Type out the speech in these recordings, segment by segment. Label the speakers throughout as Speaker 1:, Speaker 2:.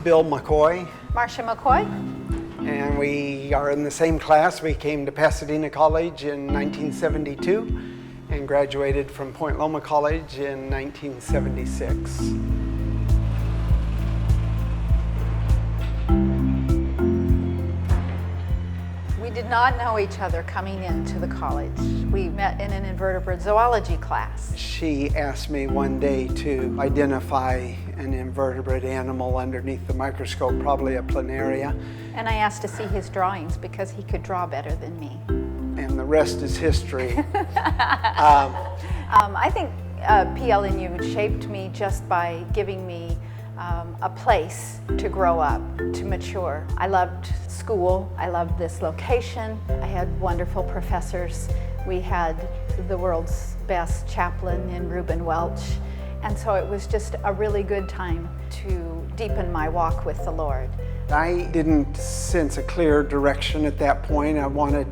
Speaker 1: Bill McCoy,
Speaker 2: Marsha McCoy.
Speaker 1: and we are in the same class. We came to Pasadena College in 1972 and graduated from Point Loma College in 1976.
Speaker 2: We did not know each other coming into the college. We met in an invertebrate zoology class.
Speaker 1: She asked me one day to identify an invertebrate animal underneath the microscope, probably a planaria.
Speaker 2: And I asked to see his drawings because he could draw better than me.
Speaker 1: And the rest is history.
Speaker 2: I think PLNU shaped me just by giving me a place to grow up, to mature. I loved school. I loved this location. I had wonderful professors. We had the world's best chaplain in Reuben Welch. And so it was just a really good time to deepen my walk with the Lord.
Speaker 1: I didn't sense a clear direction at that point. I wanted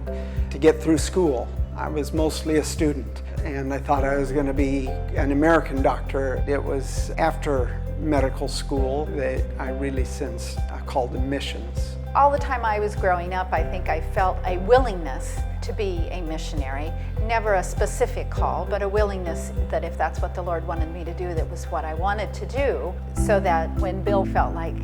Speaker 1: to get through school. I was mostly a student, and I thought I was going to be an American doctor. It was after medical school that I really sensed a call to missions.
Speaker 2: All the time I was growing up, I think I felt a willingness to be a missionary. Never a specific call, but a willingness that if that's what the Lord wanted me to do, that was what I wanted to do, so that when Bill felt like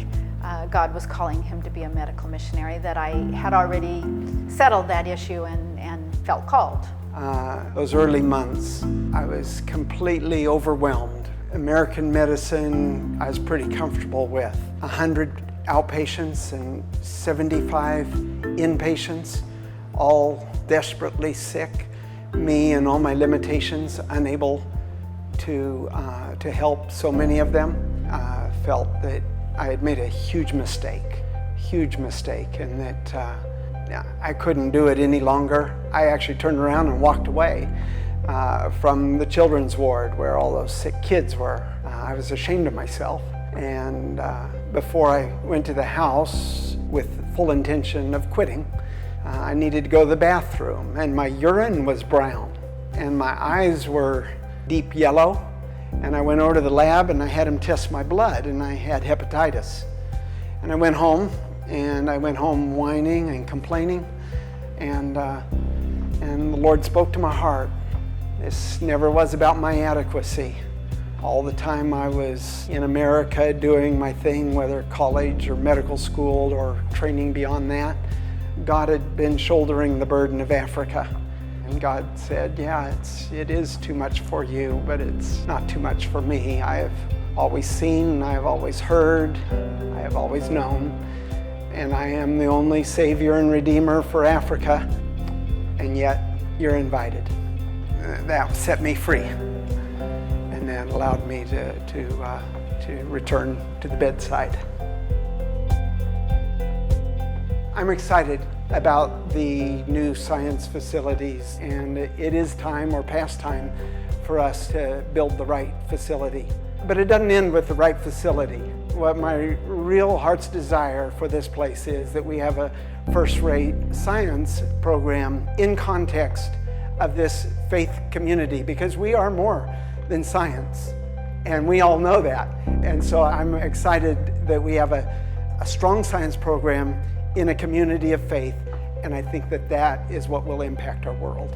Speaker 2: God was calling him to be a medical missionary, that I had already settled that issue and felt called.
Speaker 1: Those early months, I was completely overwhelmed. American medicine, I was pretty comfortable with. 100 outpatients and 75 inpatients, all desperately sick. Me and all my limitations, unable to help so many of them. Felt that I had made a huge mistake, and that I couldn't do it any longer. I actually turned around and walked away from the children's ward where all those sick kids were. I was ashamed of myself, and before I went to the house with full intention of quitting, I needed to go to the bathroom, and my urine was brown, and my eyes were deep yellow, and I went over to the lab and I had them test my blood, and I had hepatitis. And I went home whining and complaining, and the Lord spoke to my heart. This never was about my adequacy. All the time I was in America doing my thing, whether college or medical school or training beyond that, God had been shouldering the burden of Africa. And God said, yeah, it is too much for you, but it's not too much for me. I have always seen, I have always heard, I have always known, and I am the only Savior and Redeemer for Africa, and yet you're invited. That set me free, and that allowed me to return to the bedside. I'm excited about the new science facilities, and it is time or past time for us to build the right facility. But it doesn't end with the right facility. What my real heart's desire for this place is that we have a first-rate science program in context of this faith community, because we are more than science, and we all know that. And so I'm excited that we have a strong science program in a community of faith, and I think that is what will impact our world.